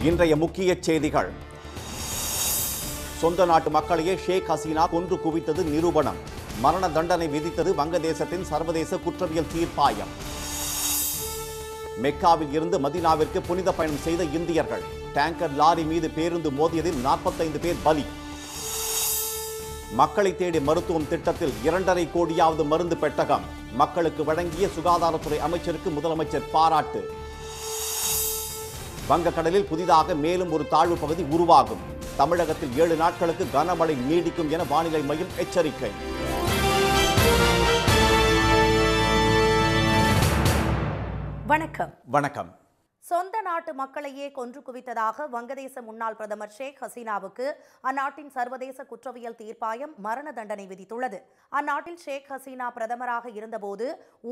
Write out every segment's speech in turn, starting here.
இன்றைய முக்கிய செய்திகள். சொந்த நாட்டு மக்களையே ஷேக் ஹசீனா கொன்று குவித்தது நிரூபணம். மரண தண்டனை விதித்தது வங்கதேசத்தின் சர்வதேச குற்றவியல் தீர்ப்பாயம். மெக்காவில் இருந்து மதீனாவிற்கு புனித பயணம் செய்த இந்தியர்கள். டேங்கர் லாரி மீது பேருந்து மோதியதில் 45 பேர் பலி. மக்களை தேடி மருத்துவம் திட்டத்தில் 2.5 கோடியாவது மருந்து பெட்டகம். மக்களுக்கு வழங்கிய சுகாதாரத்துறை அமைச்சருக்கு முதலமைச்சர் பாராட்டு. வங்கக்கடலில் புதிதாக மேலும் ஒரு தாழ்வு பகுதி உருவாகும். தமிழகத்தில் 7 நாட்களுக்கு கனமழை நீடிக்கும் என வானிலை மையம் எச்சரிக்கை. வணக்கம். சொந்த நாட்டு மக்களையே கொன்று குவித்ததாக வங்கதேச முன்னாள் பிரதமர் ஷேக் ஹசீனாவுக்கு அந்நாட்டின் சர்வதேச குற்றவியல் தீர்ப்பாயம் மரண தண்டனை விதித்துள்ளது. அந்நாட்டில் ஷேக் ஹசீனா பிரதமராக இருந்தபோது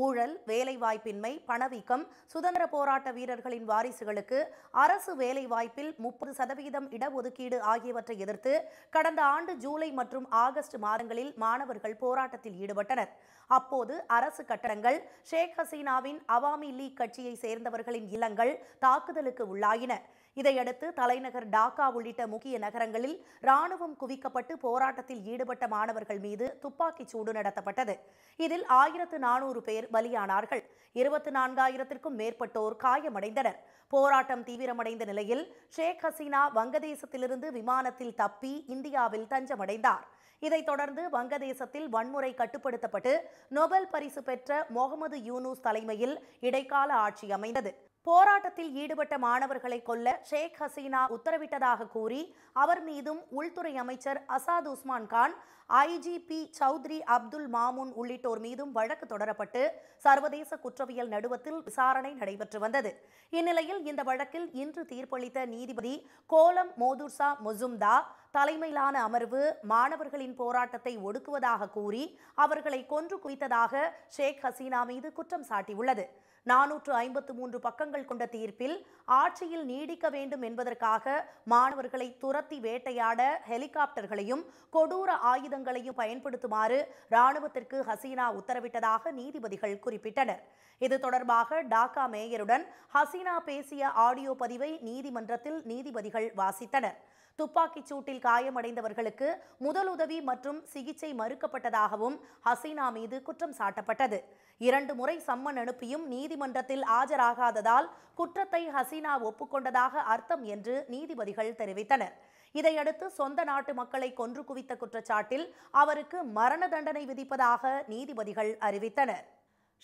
ஊழல், வேலைவாய்ப்பின்மை, பணவீக்கம், சுதந்திர போராட்ட வீரர்களின் வாரிசுகளுக்கு அரசு வேலைவாய்ப்பில் 30% இடஒதுக்கீடு ஆகியவற்றை எதிர்த்து கடந்த ஆண்டு ஜூலை மற்றும் ஆகஸ்ட் மாதங்களில் மாணவர்கள் போராட்டத்தில் ஈடுபட்டனர். அப்போது அரசு கட்டடங்கள், ஷேக் ஹசீனாவின் அவாமி லீக் கட்சியை சேர்ந்தவர்களின் இல்லங்கள் தாக்குதலுக்கு உள்ளாயின. இதையடுத்து தலைநகர் டாக்கா உள்ளிட்ட முக்கிய நகரங்களில் ராணுவம் குவிக்கப்பட்டு போராட்டத்தில் ஈடுபட்ட மாணவர்கள் மீது துப்பாக்கிச் சூடு நடத்தப்பட்டது. இதில் 1400 பேர் பலியானார்கள். 24,000க்கும் மேற்பட்டோர் காயமடைந்தனர். போராட்டம் தீவிரமடைந்த நிலையில் ஷேக் ஹசீனா வங்கதேசத்திலிருந்து விமானத்தில் தப்பி இந்தியாவில் தஞ்சமடைந்தார். இதைத் தொடர்ந்து வங்கதேசத்தில் வன்முறை கட்டுப்படுத்தப்பட்டு நோபல் பரிசு பெற்ற முகமது யூனூஸ் தலைமையில் இடைக்கால ஆட்சி அமைந்தது. போராட்டத்தில் ஈடுபட்ட மாணவர்களை கொல்ல ஷேக் ஹசீனா உத்தரவிட்டதாக கூறி அவர் மீதும் உள்துறை அமைச்சர் அசாத் உஸ்மான் கான், ஐஜிபி சௌத்ரி அப்துல் மாமூன் உள்ளிட்டோர் மீதும் வழக்கு தொடரப்பட்டு சர்வதேச குற்றவியல் நடுவத்தில் விசாரணை நடைபெற்று வந்தது. இந்நிலையில் இந்த வழக்கில் இன்று தீர்ப்பளித்த நீதிபதி கோலம் மோதுர்சா முசும்தா தலைமையிலான அமர்வு மாணவர்களின் போராட்டத்தை ஒடுக்குவதாக கூறி அவர்களை கொன்று குவித்ததாக ஷேக் ஹசீனா மீது குற்றம் சாட்டியுள்ளது. 453 பக்கங்கள் கொண்ட தீர்ப்பில் ஆட்சியில் நீடிக்க வேண்டும் என்பதற்காக மாணவர்களை துரத்தி வேட்டையாட ஹெலிகாப்டர்களையும் கொடூர ஆயுதங்களையும் பயன்படுத்துமாறு ராணுவத்திற்கு ஹசீனா உத்தரவிட்டதாக நீதிபதிகள் குறிப்பிட்டனர். இது தொடர்பாக டாக்கா மேயருடன் ஹசீனா பேசிய ஆடியோ பதிவை நீதிமன்றத்தில் நீதிபதிகள் வாசித்தனர். துப்பாக்கிச் சூட்டில் காயமடைந்தவர்களுக்கு முதலுதவி மற்றும் சிகிச்சை மறுக்கப்பட்டதாகவும் ஹசீனா மீது குற்றம் சாட்டப்பட்டது. 2 முறை சம்மன் அனுப்பியும் நீதிமன்றத்தில் ஆஜராகாததால் குற்றத்தை ஹசீனா ஒப்புக்கொண்டதாக அர்த்தம் என்று நீதிபதிகள் தெரிவித்தனர். இதையடுத்து சொந்த நாட்டு மக்களை கொன்று குவித்த குற்றச்சாட்டில் அவருக்கு மரண தண்டனை விதிப்பதாக நீதிபதிகள் அறிவித்தனர்.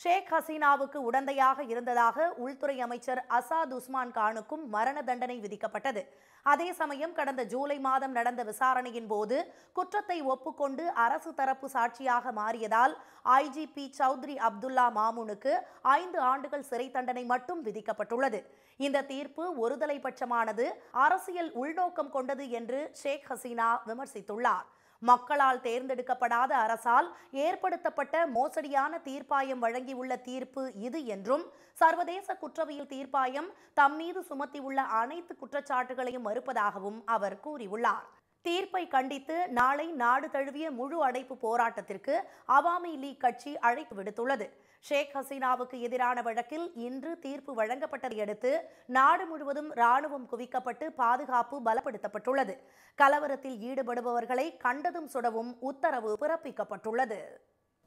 ஷேக் ஹசீனாவுக்கு உடந்தையாக இருந்ததாக உள்துறை அமைச்சர் அசாத் உஸ்மான் கானுக்கும் மரண தண்டனை விதிக்கப்பட்டது. அதே சமயம் கடந்த ஜூலை மாதம் நடந்த விசாரணையின் போது குற்றத்தை ஒப்புக்கொண்டு அரசு தரப்பு சாட்சியாக மாறியதால் ஐஜிபி சௌத்ரி அப்துல்லா மாமூனுக்கு 5 ஆண்டுகள் சிறை தண்டனை மட்டும் விதிக்கப்பட்டுள்ளது. இந்த தீர்ப்பு ஒருதலை பட்சமானது, அரசியல் உள்நோக்கம் கொண்டது என்று ஷேக் ஹசீனா விமர்சித்துள்ளார். மக்களால் தேர்ந்தெடுக்கப்படாத அரசால் ஏற்படுத்தப்பட்ட மோசடியான தீர்ப்பாயம் வழங்கியுள்ள தீர்ப்பு இது என்றும் சர்வதேச குற்றவியல் தீர்ப்பாயம் தம்மீது சுமத்தியுள்ள அனைத்து குற்றச்சாட்டுகளையும் மறுப்பதாகவும் அவர் கூறியுள்ளார். தீர்ப்பை கண்டித்து நாளை நாடு தழுவிய முழு அடைப்பு போராட்டத்திற்கு அவாமி லீக் கட்சி அழைப்பு விடுத்துள்ளது. ஷேக் ஹசீனாவுக்கு எதிரான வழக்கில் இன்று தீர்ப்பு வழங்கப்பட்டதை அடுத்து நாடு முழுவதும் ராணுவம் குவிக்கப்பட்டு பாதுகாப்பு பலப்படுத்தப்பட்டுள்ளது. கலவரத்தில் ஈடுபடுபவர்களை கண்டதும் சுடவும் உத்தரவு பிறப்பிக்கப்பட்டுள்ளது.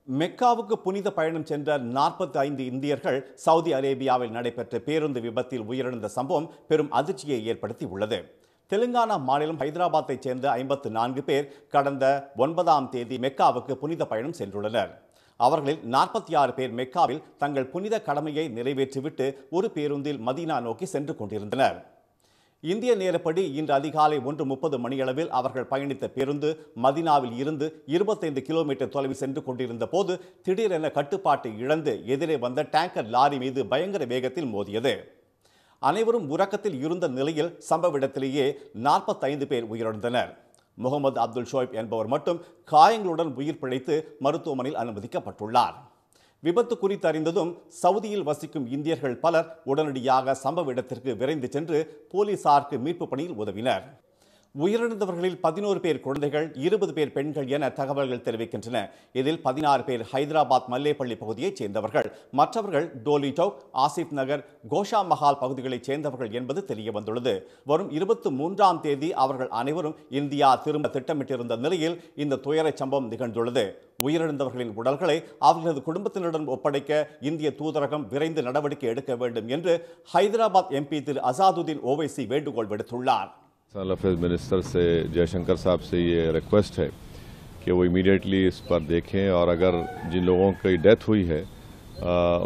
மெக்காவுக்கு புனித பயணம் சென்ற 45 இந்தியர்கள் சவுதி அரேபியாவில் நடைபெற்ற பேருந்து விபத்தில் உயிரிழந்த சம்பவம் பெரும் அதிர்ச்சியை ஏற்படுத்தி உள்ளது. தெலுங்கானா மாநிலம் ஹைதராபாத்தைச் சேர்ந்த 54 பேர் கடந்த 9ஆம் தேதி மெக்காவுக்கு புனித பயணம் சென்றுள்ளனர். அவர்களில் 46 பேர் மெக்காவில் தங்கள் புனித கடமையை நிறைவேற்றிவிட்டு ஒரு பேருந்தில் மதீனா நோக்கி சென்று கொண்டிருந்தனர். இந்திய நேரப்படி இன்று அதிகாலை 1:30 மணியளவில் அவர்கள் பயணித்த பேருந்து மதீனாவில் இருந்து 25 கிலோமீட்டர் தொலைவில் சென்று கொண்டிருந்த போது திடீரென கட்டுப்பாட்டை இழந்து எதிரே வந்த டேங்கர் லாரி மீது பயங்கர வேகத்தில் மோதியது. அனைவரும் உறக்கத்தில் இருந்த நிலையில் சம்பவ இடத்திலேயே 45 பேர் உயிரிழந்தனர். முகமது அப்துல் ஷோய்ப் என்பவர் மட்டும் காயங்களுடன் உயிர் பிழைத்து மருத்துவமனையில் அனுமதிக்கப்பட்டுள்ளார். விபத்து குறித்து அறிந்ததும் சவுதியில் வசிக்கும் இந்தியர்கள் பலர் உடனடியாக சம்பவ இடத்திற்கு விரைந்து சென்று போலீசாருக்கு மீட்பு பணியில் உதவினர். உயிரிழந்தவர்களில் 11 பேர் குழந்தைகள், 20 பேர் பெண்கள் என தகவல்கள் தெரிவிக்கின்றன. இதில் 16 பேர் ஹைதராபாத் மல்லேப்பள்ளி பகுதியைச் சேர்ந்தவர்கள். மற்றவர்கள் டோலி சவுக், ஆசிப் நகர், கோஷா மஹால் பகுதிகளைச் சேர்ந்தவர்கள் என்பது தெரிய வந்துள்ளது. வரும் 23ஆம் தேதி அவர்கள் அனைவரும் இந்தியா திரும்ப திட்டமிட்டிருந்த நிலையில் இந்த துயரச் சம்பவம் நிகழ்ந்துள்ளது. உயிரிழந்தவர்களின் உடல்களை அவர்களது குடும்பத்தினருடன் ஒப்படைக்க இந்திய தூதரகம் விரைந்து நடவடிக்கை எடுக்க வேண்டும் என்று ஹைதராபாத் எம்பி திரு அசாதுதீன் ஓவைசி வேண்டுகோள் விடுத்துள்ளார். अफेयर्स मिनिस्टर से जयशंकर साहब से ये रिक्वेस्ट है कि वो इमीडिएटली इस पर देखें और अगर जिन लोगों की डेथ हुई है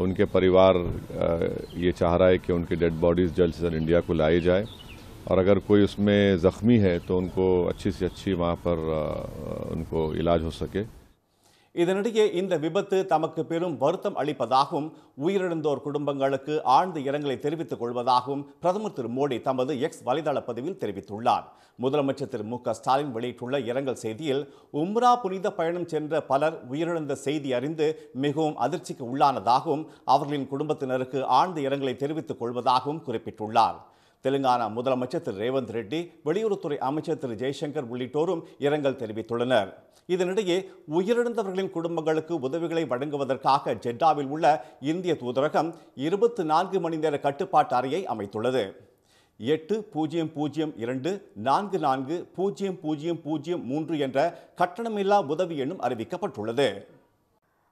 उनके परिवार ये चाह रहा है कि उनकी डेड बॉडीज़ जल्द से जल्द इंडिया को लाई जाए और अगर कोई उसमें ज़ख्मी है तो उनको अच्छी से अच्छी वहाँ पर उनको इलाज हो सके. இதனிடையே இந்த விபத்து தமக்கு பெரும் வருத்தம் அளிப்பதாகவும் உயிரிழந்தோர் குடும்பங்களுக்கு ஆழ்ந்த இரங்கலை தெரிவித்துக் கொள்வதாகவும் பிரதமர் திரு மோடி தமது எக்ஸ் வலைதள பதிவில் தெரிவித்துள்ளார். முதலமைச்சர் திரு மு க ஸ்டாலின் வெளியிட்டுள்ள இரங்கல் செய்தியில், உம்ரா புனித பயணம் சென்ற பலர் உயிரிழந்த செய்தி அறிந்து மிகவும் அதிர்ச்சிக்கு உள்ளானதாகவும் அவர்களின் குடும்பத்தினருக்கு ஆழ்ந்த இரங்கலை தெரிவித்துக் கொள்வதாகவும் குறிப்பிட்டுள்ளார். தெலுங்கானா முதலமைச்சர் திரு ரேவந்த் ரெட்டி, வெளியுறவுத்துறை அமைச்சர் திரு ஜெய்சங்கர் உள்ளிட்டோரும் இரங்கல் தெரிவித்துள்ளனர். இதனிடையே உயிரிழந்தவர்களின் குடும்பங்களுக்கு உதவிகளை வழங்குவதற்காக ஜெட்டாவில் உள்ள இந்திய தூதரகம் 24 மணி நேர கட்டுப்பாட்டு அறையை அமைத்துள்ளது. 8002440003 என்ற கட்டணமில்லா உதவி எண்ணும் அறிவிக்கப்பட்டுள்ளது.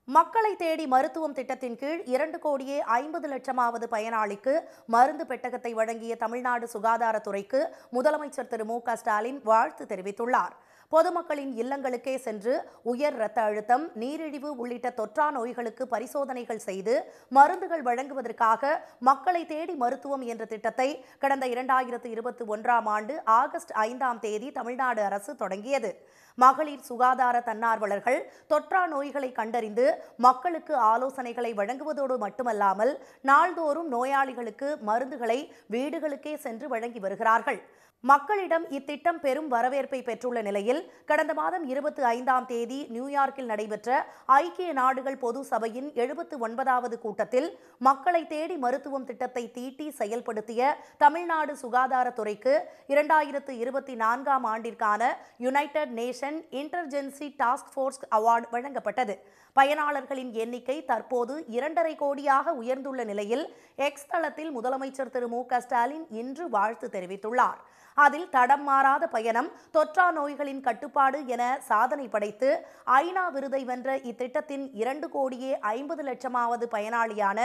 மக்களை தேடி மருத்துவம் திட்டத்தின் கீழ் 2,50,00,000வது பயனாளிக்கு மருந்து பெட்டகத்தை வழங்கிய தமிழ்நாடு சுகாதாரத்துறைக்கு முதலமைச்சர் திரு மு க ஸ்டாலின் வாழ்த்து தெரிவித்துள்ளார். பொதுமக்களின் இல்லங்களுக்கே சென்று உயர் இரத்த அழுத்தம், நீரிழிவு உள்ளிட்ட தொற்றா நோய்களுக்கு பரிசோதனைகள் செய்து மருந்துகள் வழங்குவதற்காக மக்களை தேடி மருத்துவம் என்ற திட்டத்தை கடந்த 2021ஆம் ஆண்டு ஆகஸ்ட் 5ஆம் தேதி தமிழ்நாடு அரசு தொடங்கியது. மகளிர் சுகாதார தன்னார்வலர்கள் தொற்றா நோய்களை கண்டறிந்து மக்களுக்கு ஆலோசனைகளை வழங்குவதோடு மட்டுமல்லாமல் நாள்தோறும் நோயாளிகளுக்கு மருந்துகளை வீடுகளுக்கே சென்று வழங்கி வருகிறார்கள். மக்களிடம் இத்திட்டம் பெரும் வரவேற்பை பெற்றுள்ள நிலையில் கடந்த மாதம் 25ஆம் தேதி நியூயார்க்கில் நடைபெற்ற ஐக்கிய நாடுகள் பொது சபையின் 79வது கூட்டத்தில் மக்களை தேடி மருத்துவம் திட்டத்தை தீட்டி செயல்படுத்திய தமிழ்நாடு சுகாதாரத்துறைக்கு 2024ஆம் ஆண்டிற்கான United Nation interagency task force award வழங்கப்பட்டது. பயனாளர்களின் எண்ணிக்கை தற்போது 2.5 கோடியாக உயர்ந்துள்ள நிலையில் எக்ஸ் தளத்தில் முதலமைச்சர் திரு மு க ஸ்டாலின் இன்று வாழ்த்து தெரிவித்துள்ளார். அதில் தடம் மாறாத பயணம், தொற்றா நோய்களின் கட்டுப்பாடு என சாதனை படைத்து ஐநா விருதை வென்ற இத்திட்டத்தின் 2,50,00,000வது பயனாளியான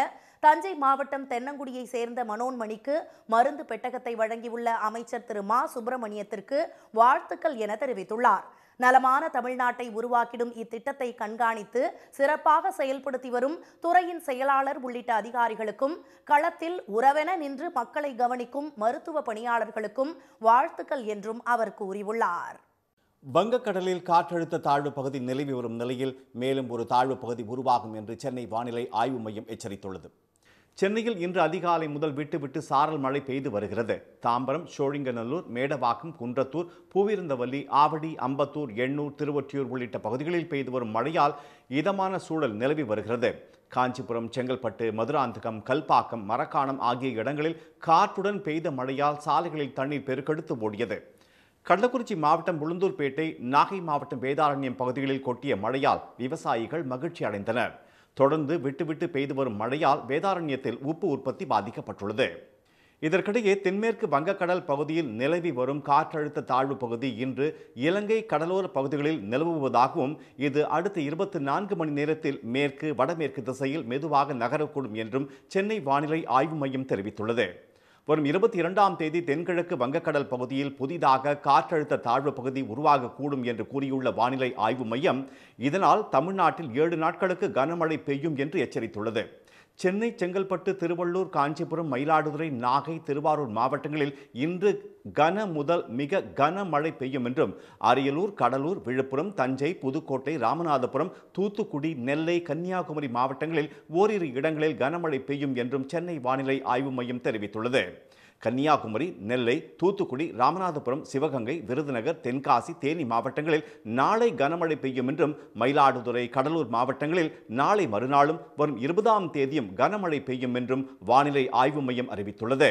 தஞ்சை மாவட்டம் தென்னங்குடியை சேர்ந்த மனோன்மணிக்கு மருந்து பெட்டகத்தை வழங்கியுள்ள அமைச்சர் திரு மா சுப்பிரமணியத்திற்கு வாழ்த்துக்கள் என தெரிவித்துள்ளார். நலமான தமிழ்நாட்டை உருவாக்கிடும் இத்திட்டத்தை கண்காணித்து சிறப்பாக செயல்படுத்தி வரும் துறையின் செயலாளர் உள்ளிட்ட அதிகாரிகளுக்கும் களத்தில் உறவென நின்று மக்களை கவனிக்கும் மருத்துவ பணியாளர்களுக்கும் வாழ்த்துக்கள் என்றும் அவர் கூறியுள்ளார். வங்கக்கடலில் காற்றழுத்த தாழ்வு பகுதி நிலவி வரும் நிலையில் மேலும் ஒரு தாழ்வு பகுதி உருவாகும் என்று சென்னை வானிலை ஆய்வு மையம் எச்சரித்துள்ளது. சென்னையில் இன்று அதிகாலை முதல் விட்டு சாரல் மழை பெய்து வருகிறது. தாம்பரம், சோழிங்கநல்லூர், மேடவாக்கம், குன்றத்தூர், பூவிருந்தவல்லி, ஆவடி, அம்பத்தூர், எண்ணூர், திருவொற்றியூர் உள்ளிட்ட பகுதிகளில் பெய்து வரும் மழையால் இதமான சூழல் நிலவி வருகிறது. காஞ்சிபுரம், செங்கல்பட்டு, மதுராந்தகம், கல்பாக்கம், மரக்காணம் ஆகிய இடங்களில் காற்றுடன் பெய்த மழையால் சாலைகளில் தண்ணீர் பெருக்கெடுத்து ஓடியது. கள்ளக்குறிச்சி மாவட்டம் உளுந்தூர்பேட்டை, நாகை மாவட்டம் வேதாரண்யம் பகுதிகளில் கொட்டிய மழையால் விவசாயிகள் மகிழ்ச்சி அடைந்தனர். தொடர்ந்து விட்டு பெய்து வரும் மழையால் வேதாரண்யத்தில் உப்பு உற்பத்தி பாதிக்கப்பட்டுள்ளது. இதற்கிடையே தென்மேற்கு வங்கக்கடல் பகுதியில் நிலவி வரும் காற்றழுத்த தாழ்வு பகுதி இன்று இலங்கை கடலோர பகுதிகளில் நிலவுவதாகவும் இது அடுத்த 24 மணி நேரத்தில் மேற்கு வடமேற்கு திசையில் மெதுவாக நகரக்கூடும் என்றும் சென்னை வானிலை ஆய்வு மையம் தெரிவித்துள்ளது. வரும் 22ஆம் தேதி தென்கிழக்கு வங்கக்கடல் பகுதியில் புதிதாக காற்றழுத்த தாழ்வு பகுதி உருவாகக்கூடும் என்று கூறியுள்ள வானிலை ஆய்வு மையம், இதனால் தமிழ்நாட்டில் 7 நாட்களுக்கு கனமழை பெய்யும் என்று எச்சரித்துள்ளது. சென்னை, செங்கல்பட்டு, திருவள்ளூர், காஞ்சிபுரம், மயிலாடுதுறை, நாகை, திருவாரூர் மாவட்டங்களில் இன்று கன முதல் மிக கனமழை பெய்யும் என்றும், அரியலூர், கடலூர், விழுப்புரம், தஞ்சை, புதுக்கோட்டை, ராமநாதபுரம், தூத்துக்குடி, நெல்லை, கன்னியாகுமரி மாவட்டங்களில் ஓரிரு இடங்களில் கனமழை பெய்யும் என்றும் சென்னை வானிலை ஆய்வு மையம் தெரிவித்துள்ளது. கன்னியாகுமரி, நெல்லை, தூத்துக்குடி, ராமநாதபுரம், சிவகங்கை, விருதுநகர், தென்காசி, தேனி மாவட்டங்களில் நாளை கனமழை பெய்யும் என்றும், மயிலாடுதுறை, கடலூர் மாவட்டங்களில் நாளை மறுநாளும் வரும் 20ஆம் தேதியும் கனமழை பெய்யும் என்றும் வானிலை ஆய்வு மையம் அறிவித்துள்ளது.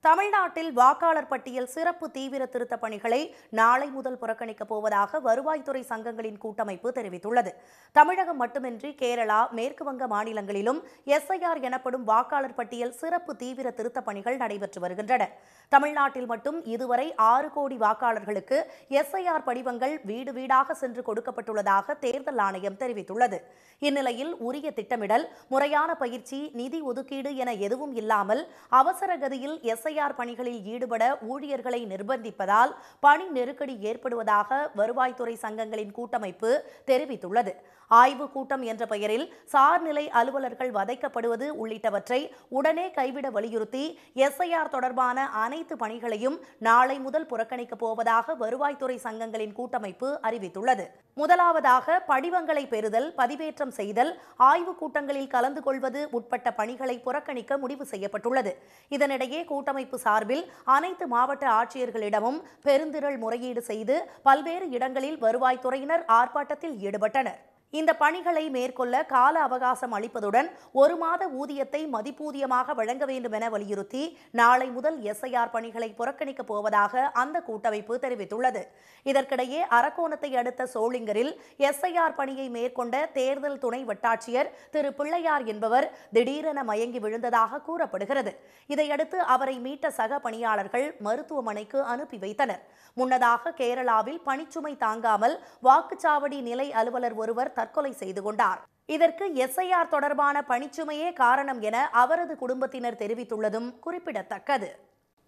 தமிழ்நாட்டில் வாக்காளர் பட்டியல் சிறப்பு தீவிர திருத்த பணிகளை நாளை முதல் புறக்கணிக்கப் போவதாக வருவாய்த்துறை சங்கங்களின் கூட்டமைப்பு தெரிவித்துள்ளது. தமிழகம் மட்டுமின்றி கேரளா, மேற்கு வங்க மாநிலங்களிலும் எஸ்ஐஆர் எனப்படும் வாக்காளர் பட்டியல் சிறப்பு தீவிர திருத்த பணிகள் நடைபெற்று வருகின்றன. தமிழ்நாட்டில் மட்டும் இதுவரை 6 கோடி வாக்காளர்களுக்கு எஸ்ஐஆர் படிவங்கள் வீடு வீடாக சென்று கொடுக்கப்பட்டுள்ளதாக தேர்தல் ஆணையம் தெரிவித்துள்ளது. இந்நிலையில் உரிய திட்டமிடல், முறையான பயிற்சி, நிதி ஒதுக்கீடு என எதுவும் இல்லாமல் அவசர கதியில் எஸ்ஐஆர் பணிகளில் ஈடுபட ஊழியர்களை நிர்பந்திப்பதால் பணி நெருக்கடி ஏற்படுவதாக வருவாய்த்துறை சங்கங்களின் கூட்டமைப்பு தெரிவித்துள்ளது. ஆய்வுக் கூட்டம் என்ற பெயரில் சார்நிலை அலுவலர்கள் வதைக்கப்படுவது உள்ளிட்டவற்றை உடனே கைவிட வலியுறுத்தி எஸ்ஐஆர் தொடர்பான அனைத்து பணிகளையும் நாளை முதல் புறக்கணிக்கப் போவதாக வருவாய்த்துறை சங்கங்களின் கூட்டமைப்பு அறிவித்துள்ளது. முதலாவதாக படிவங்களை பெறுதல், பதிவேற்றம் செய்தல், ஆய்வுக் கூட்டங்களில் கலந்து கொள்வது உட்பட்ட பணிகளை புறக்கணிக்க முடிவு செய்யப்பட்டுள்ளது. இதனிடையே கூட்டமைப்பு சார்பில் அனைத்து மாவட்ட ஆட்சியர்களிடமும் பெருந்திரள் முறையீடு செய்து பல்வேறு இடங்களில் வருவாய்த்துறையினர் ஆர்ப்பாட்டத்தில் ஈடுபட்டனர். இந்த பணிகளை மேற்கொள்ள கால அவகாசம் அளிப்பதுடன் 1 மாத ஊதியத்தை மதிப்பூதியமாக வழங்க வேண்டும் என வலியுறுத்தி நாளை முதல் எஸ்ஐஆர் பணிகளை புறக்கணிக்கப் போவதாக அந்த கூட்டமைப்பு தெரிவித்துள்ளது. இதற்கிடையே அரக்கோணத்தை அடுத்த சோளிங்கரில் எஸ்ஐஆர் பணியை மேற்கொண்ட தேர்தல் துணை வட்டாட்சியர் திரு பிள்ளையார் என்பவர் திடீரென மயங்கி விழுந்ததாக கூறப்படுகிறது. இதையடுத்து அவரை மீட்ட சக பணியாளர்கள் மருத்துவமனைக்கு அனுப்பி வைத்தனர். முன்னதாக கேரளாவில் பணிச்சுமை தாங்காமல் வாக்குச்சாவடி நிலை அலுவலர் ஒருவர் தற்கொலை செய்து கொண்டார். இதற்கு எஸ்ஐஆர் தொடர்பான பணிச்சுமையே காரணம் என அவரது குடும்பத்தினர் தெரிவித்துள்ளதும் குறிப்பிடத்தக்கது.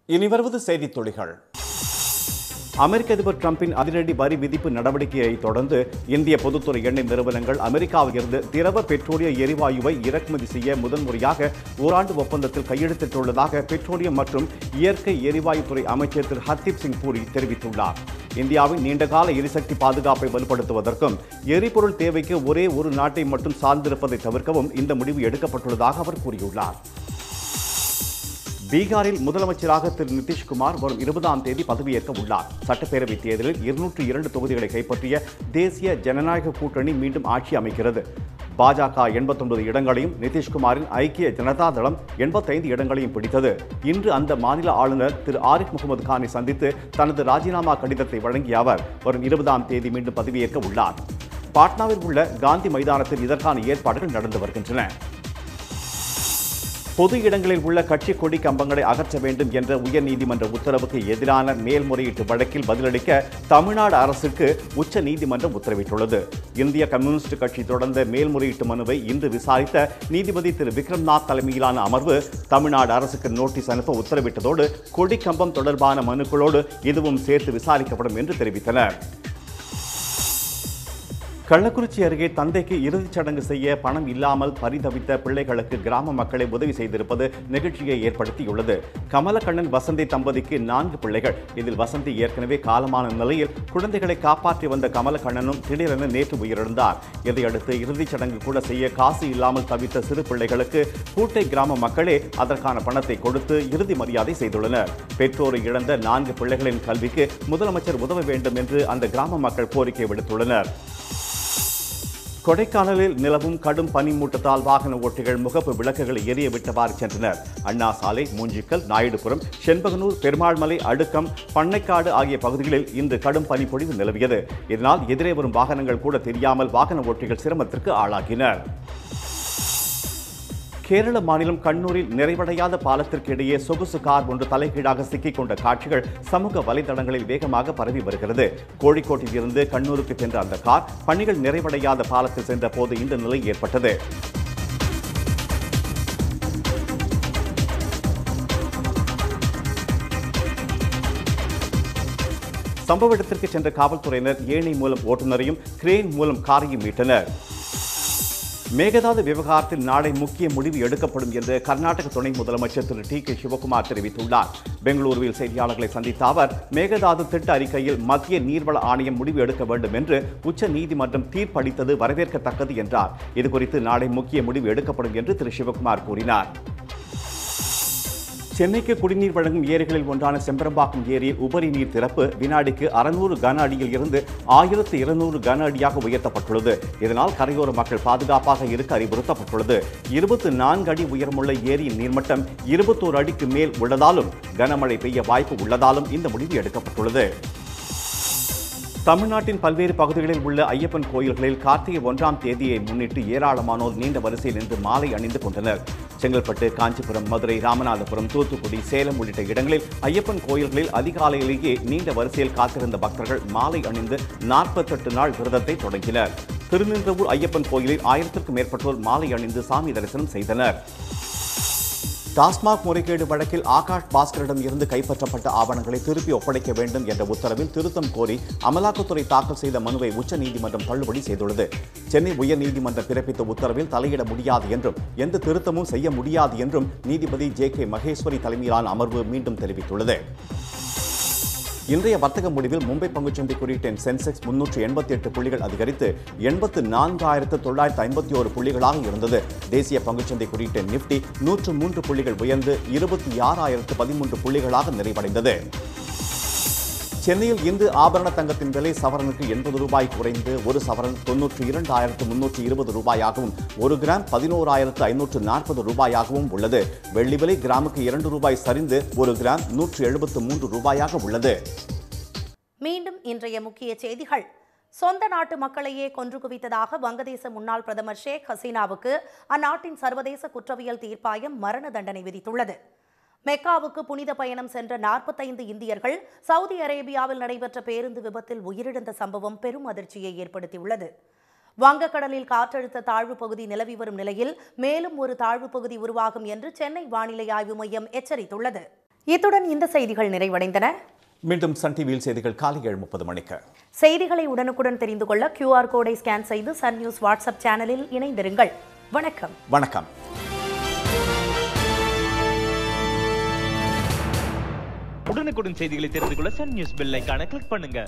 இனி வருவது செய்தித் துளிகள். அமெரிக்க அதிபர் டிரம்பின் அதிரடி வரி விதிப்பு நடவடிக்கையை தொடர்ந்து இந்திய பொதுத்துறை எண்ணெய் நிறுவனங்கள் அமெரிக்காவில் இருந்து திரவ பெட்ரோலிய எரிவாயுவை இறக்குமதி செய்ய முதன்முறையாக ஓராண்டு ஒப்பந்தத்தில் கையெழுத்திட்டுள்ளதாக பெட்ரோலியம் மற்றும் இயற்கை எரிவாயுத்துறை அமைச்சர் திரு ஹர்தீப் சிங் பூரி தெரிவித்துள்ளார். இந்தியாவின் நீண்டகால எரிசக்தி பாதுகாப்பை வலுப்படுத்துவதற்கும் எரிபொருள் தேவைக்கு ஒரே ஒரு நாட்டை மட்டும் சார்ந்திருப்பதை தவிர்க்கவும் இந்த முடிவு எடுக்கப்பட்டுள்ளதாக அவர் கூறியுள்ளார். பீகாரில் முதலமைச்சராக திரு நிதிஷ்குமார் வரும் 20ஆம் தேதி பதவியேற்க உள்ளார். சட்டப்பேரவைத் தேர்தலில் 202 தொகுதிகளை கைப்பற்றிய தேசிய ஜனநாயக கூட்டணி மீண்டும் ஆட்சி அமைக்கிறது. பாஜக 89 இடங்களையும், நிதிஷ்குமாரின் ஐக்கிய ஜனதா தளம் 85 இடங்களையும் பிடித்தது. இன்று அந்த மாநில ஆளுநர் திரு ஆரிஃப் முகமது கானை சந்தித்து தனது ராஜினாமா கடிதத்தை வழங்கிய அவர் வரும் 20ஆம் தேதி மீண்டும் பதவியேற்க உள்ளார். பாட்னாவில் உள்ள காந்தி மைதானத்தில் இதற்கான ஏற்பாடுகள் நடந்து வருகின்றன. பொது இடங்களில் உள்ள கட்சி கொடி கம்பங்களை அகற்ற வேண்டும் என்ற உயர்நீதிமன்ற உத்தரவுக்கு எதிரான மேல்முறையீட்டு வழக்கில் பதிலளிக்க தமிழ்நாடு அரசுக்கு உச்ச நீதிமன்றம் உத்தரவிட்டுள்ளது. இந்திய கம்யூனிஸ்ட் கட்சி தொடர்ந்த மேல்முறையீட்டு மனுவை இன்று விசாரித்த நீதிபதி திரு விக்ரம்நாத் தலைமையிலான அமர்வு தமிழ்நாடு அரசுக்கு நோட்டீஸ் அனுப்ப உத்தரவிட்டதோடு கொடி கம்பம் தொடர்பான மனுக்களோடு இதுவும் சேர்த்து விசாரிக்கப்படும் என்று தெரிவித்தனர். கள்ளக்குறிச்சி அருகே தந்தைக்கு இறுதிச் சடங்கு செய்ய பணம் இல்லாமல் பரிதவித்த பிள்ளைகளுக்கு கிராம மக்களை உதவி செய்திருப்பது நெகிழ்ச்சியை ஏற்படுத்தியுள்ளது. கமலக்கண்ணன் வசந்தி தம்பதிக்கு 4 பிள்ளைகள். இதில் வசந்தி ஏற்கனவே காலமான நிலையில் குழந்தைகளை காப்பாற்றி வந்த கமலக்கண்ணனும் திடீரென நேற்று உயிரிழந்தார். இதையடுத்து இறுதிச் சடங்கு கூட செய்ய காசு இல்லாமல் தவித்த சிறு பிள்ளைகளுக்கு பூட்டை கிராம மக்களே அதற்கான பணத்தை கொடுத்து இறுதி மரியாதை செய்துள்ளனர். பெற்றோரை இழந்த 4 பிள்ளைகளின் கல்விக்கு முதலமைச்சர் உதவ வேண்டும் என்று அந்த கிராம மக்கள் கோரிக்கை விடுத்துள்ளனர். கொடைக்கானலில் நிலவும் கடும் பனிமூட்டத்தால் வாகன ஓட்டிகள் முகப்பு விளக்குகளை எரிய விட்டவாறு சென்றனர். அண்ணா சாலை, மூஞ்சிக்கல், நாயுடுபுரம், செண்பகனூர், பெருமாள்மலை, அடுக்கம், பண்ணைக்காடு ஆகிய பகுதிகளில் இன்று கடும் பனிப்பொழிவு நிலவியது. இதனால் எதிரே வரும் வாகனங்கள் கூட தெரியாமல் வாகன ஓட்டிகள் சிரமத்திற்கு ஆளாகினர். கேரள மாநிலம் கண்ணூரில் நிறைவடையாத பாலத்திற்கு இடையே சொகுசு கார் ஒன்று தலைகீழாக சிக்கிக் கொண்ட காட்சிகள் சமூக வலைதளங்களில் வேகமாக பரவி வருகிறது. கோழிக்கோட்டில் இருந்து கண்ணூருக்கு சென்ற அந்த கார் பணிகள் நிறைவடையாத பாலத்தில் சென்ற போது இந்த நிலை ஏற்பட்டது. சம்பவ இடத்திற்கு சென்ற காவல்துறையினர் ஏணி மூலம் ஓட்டுநரையும் கிரேன் மூலம் காரையும் மீட்டனர். மேகதாது விவகாரத்தில் நாளை முக்கிய முடிவு எடுக்கப்படும் என்று கர்நாடக துணை முதலமைச்சர் திரு டி.கே. சிவகுமார் தெரிவித்துள்ளார். பெங்களூருவில் செய்தியாளர்களை சந்தித்த அவர் மேகதாது திட்ட அறிக்கையில் மத்திய நீர்வள ஆணையம் முடிவு எடுக்க வேண்டும் என்று உச்ச நீதிமன்றம் தீர்ப்பளித்தது வரவேற்கத்தக்கது என்றார். இதுகுறித்து நாளை முக்கிய முடிவு எடுக்கப்படும் என்று திரு சிவகுமார் கூறினார். சென்னைக்கு குடிநீர் வழங்கும் ஏரிகளில் ஒன்றான செம்பரம்பாக்கம் ஏரியில் உபரி நீர் திறப்பு வினாடிக்கு 600 கன அடியில் இருந்து 1200 கன அடியாக உயர்த்தப்பட்டுள்ளது. இதனால் கரையோர மக்கள் பாதுகாப்பாக இருக்க அறிவுறுத்தப்பட்டுள்ளது. 24 அடி உயரமுள்ள ஏரியின் நீர்மட்டம் 21 அடிக்கு மேல் உள்ளதாலும் கனமழை பெய்ய வாய்ப்பு உள்ளதாலும் இந்த முடிவு எடுக்கப்பட்டுள்ளது. தமிழ்நாட்டின் பல்வேறு பகுதிகளில் உள்ள ஐயப்பன் கோயில்களில் கார்த்திகை 1ஆம் தேதியை முன்னிட்டு ஏராளமானோர் நீண்ட வரிசையில் நின்று மாலை அணிந்து கொண்டனர். செங்கல்பட்டு, காஞ்சிபுரம், மதுரை, ராமநாதபுரம், தூத்துக்குடி, சேலம் உள்ளிட்ட இடங்களில் ஐயப்பன் கோயில்களில் அதிகாலையிலேயே நீண்ட வரிசையில் காத்திருந்த பக்தர்கள் மாலை அணிந்து 48 நாள் விரதத்தை தொடங்கினர். திருநின்றவூர் ஐயப்பன் கோயிலில் 1000க்கும் மேற்பட்டோர் மாலை அணிந்து சாமி தரிசனம் செய்தனர். டாஸ்மாக் முறைகேடு வழக்கில் ஆகாஷ் பாஸ்கரிடம் இருந்து கைப்பற்றப்பட்ட ஆவணங்களை திருப்பி ஒப்படைக்க வேண்டும் என்ற உத்தரவில் திருத்தம் கோரி அமலாக்கத்துறை தாக்கல் செய்த மனுவை உச்சநீதிமன்றம் தள்ளுபடி செய்துள்ளது. சென்னை உயர்நீதிமன்றம் பிறப்பித்த உத்தரவில் தலையிட முடியாது என்றும் எந்த திருத்தமும் செய்ய முடியாது என்றும் நீதிபதி J.K. மகேஸ்வரி தலைமையிலான அமர்வு மீண்டும் தெரிவித்துள்ளது. இன்றைய வர்த்தக முடிவில் மும்பை பங்குச்சந்தை குறியீட்டின் சென்செக்ஸ் 388 புள்ளிகள் அதிகரித்து 84,951 புள்ளிகளாக இருந்தது. தேசிய பங்குச்சந்தை குறியீட்டின் நிப்டி 103 புள்ளிகள் உயர்ந்து 26,013 புள்ளிகளாக நிறைவடைந்தது. சென்னையில் இந்து ஆபரண தங்கத்தின் விலை சவரனுக்கு 80 ரூபாய் குறைந்து ஒரு சவரன் 92,320 ரூபாயாகவும் ஒரு கிராம் 11,540 ரூபாயாகவும் உள்ளது. வெள்ளி விலை கிராமுக்கு 2 ரூபாய் சரிந்து ஒரு கிராம் 173 ரூபாயாக உள்ளது. மீண்டும் இன்றைய முக்கிய செய்திகள். சொந்த நாட்டு மக்களையே கொன்று குவித்ததாக வங்கதேச முன்னாள் பிரதமர் ஷேக் ஹசீனாவுக்கு அந்நாட்டின் சர்வதேச குற்றவியல் தீர்ப்பாயம் மரண தண்டனை விதித்துள்ளது. மெக்காவுக்கு புனித பயணம் சென்ற 45 இந்தியர்கள் சவுதி அரேபியாவில் நடைபெற்ற பேருந்து விபத்தில் உயிரிழந்த சம்பவம் பெரும் அதிர்ச்சியை ஏற்படுத்தியுள்ளது. வங்கக்கடலில் காற்றழுத்த தாழ்வு பகுதி நிலவி வரும் நிலையில் மேலும் ஒரு தாழ்வு பகுதி உருவாகும் என்று சென்னை வானிலை ஆய்வு மையம் எச்சரித்துள்ளது. இத்துடன் இந்த செய்திகள் நிறைவடைந்தன. மீண்டும் சன் டிவியில் செய்திகள் காலை 7:30 மணிக்கு. செய்திகளை உடனுக்குடன் தெரிந்து கொள்ள QR கோடை ஸ்கேன் செய்து சன் நியூஸ் வாட்ஸ்அப் சேனலில் இணைந்திருங்கள். வணக்கம். வணக்கம். உடனுக்குடன் செய்திகளை தெரிந்து கொள்ள சன் நியூஸ் பெல் ஐகானை கிளிக் பண்ணுங்க.